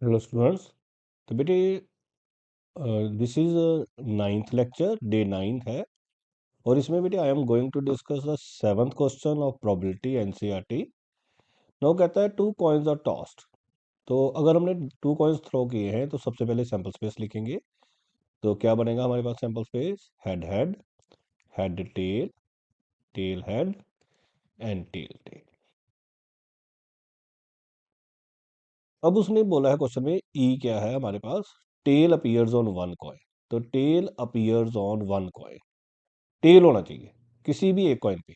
Hello students. तो बेटे this is 9th lecture, day 9 है। और इसमें बेटे I am going to discuss the 7th question of probability NCERT. Now कहता है टू कॉइन्स आर टॉस्ड। तो अगर हमने टू कॉइन्स थ्रो किए हैं तो सबसे पहले सैम्पल स्पेस लिखेंगे। तो क्या बनेगा हमारे पास sample space? Head head, head tail, tail head and tail tail. अब उसने बोला है क्वेश्चन में ई क्या है हमारे पास? Tail appears on one coin. तो tail appears on one coin, tail होना चाहिए किसी भी एक कॉइन पे।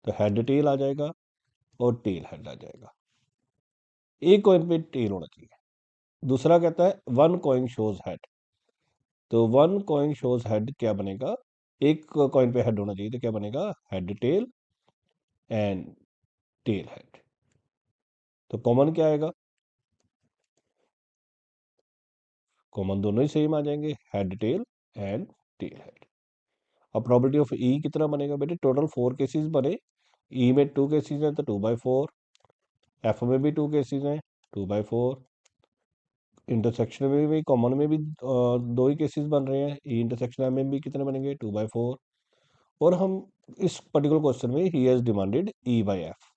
तो हेड टेल आ जाएगा और टेल हेड आ जाएगा। एक कॉइन पे टेल होना चाहिए। दूसरा कहता है वन कॉइन शोज हेड। तो वन कॉइन शोज हेड क्या बनेगा? एक कॉइन पे हेड होना चाहिए, तो क्या बनेगा? Head tail and tail head. तो कॉमन क्या आएगा? कॉमन दोनों ही सेम आ जाएंगे, head tail and tail head. अब प्रोबेबिलिटी ऑफ ई कितना बनेगा बेटे? टोटल 4 केसेस बने। ई में 2 केसेस हैं तो 2/4। एफ में भी 2 केसेस हैं, 2/4। इंटरसेक्शन में भी, कॉमन में भी दो ही केसेस बन रहे हैं। ई इंटरसेक्शन एम में भी कितने बनेंगे? 2/4। और हम इस पर्टिकुलर क्वेश्चन में he has demanded E by F.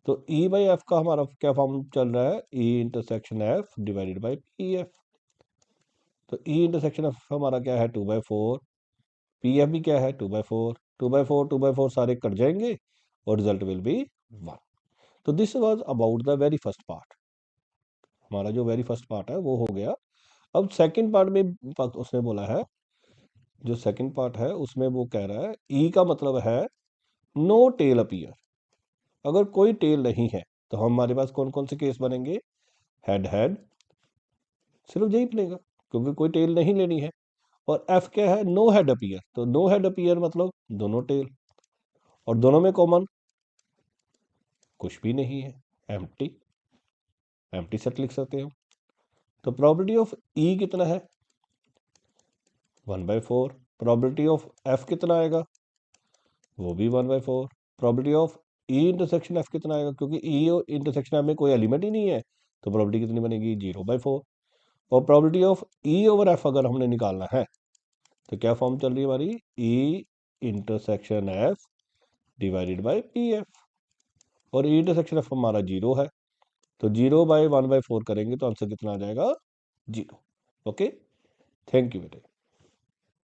तो ई बाई एफ का हमारा क्या फॉर्म चल रहा है? E intersection F divided by P F. तो ई इंटरसेक्शन एफ हमारा क्या है? 2/4। पी एफ भी क्या है? 2/4। 2/4 2/4 सारे कट जाएंगे और रिजल्ट विल बी 1। तो this was about the very first part. हमारा जो वेरी फर्स्ट पार्ट है वो हो गया। अब सेकंड पार्ट में उसने बोला है, जो सेकंड पार्ट है उसमें वो कह रहा है ई का मतलब है नो टेल अपीयर। अगर कोई टेल नहीं है तो हमारे पास कौन कौन से केस बनेंगे? हेड हेड, सिर्फ यही बनेगा क्योंकि कोई टेल नहीं लेनी है। और एफ क्या है? No head appear. तो नो हेड अपीयर मतलब दोनों टेल, और दोनों में कॉमन कुछ भी नहीं है, एम्प्टी। एम्प्टी सेट लिख सकते हो। तो प्रोबेबिलिटी ऑफ ई कितना है? 1/4। प्रोबेबिलिटी ऑफ एफ कितना आएगा? वो भी 1/4। Probability of E intersection F कितना आएगा? क्योंकि ई इंटरसेक्शन एफ में कोई एलिमेंट ही नहीं है, तो प्रोबेबिलिटी कितनी बनेगी? 0/4। और probability of E over F अगर हमने निकालना है तो क्या फॉर्म चल रही है हमारी? E intersection F divided by P F. और ई इंटरसेक्शन एफ हमारा 0 है, तो 0/1/4 करेंगे तो आंसर कितना आ जाएगा? 0। ओके, थैंक यू बेटे।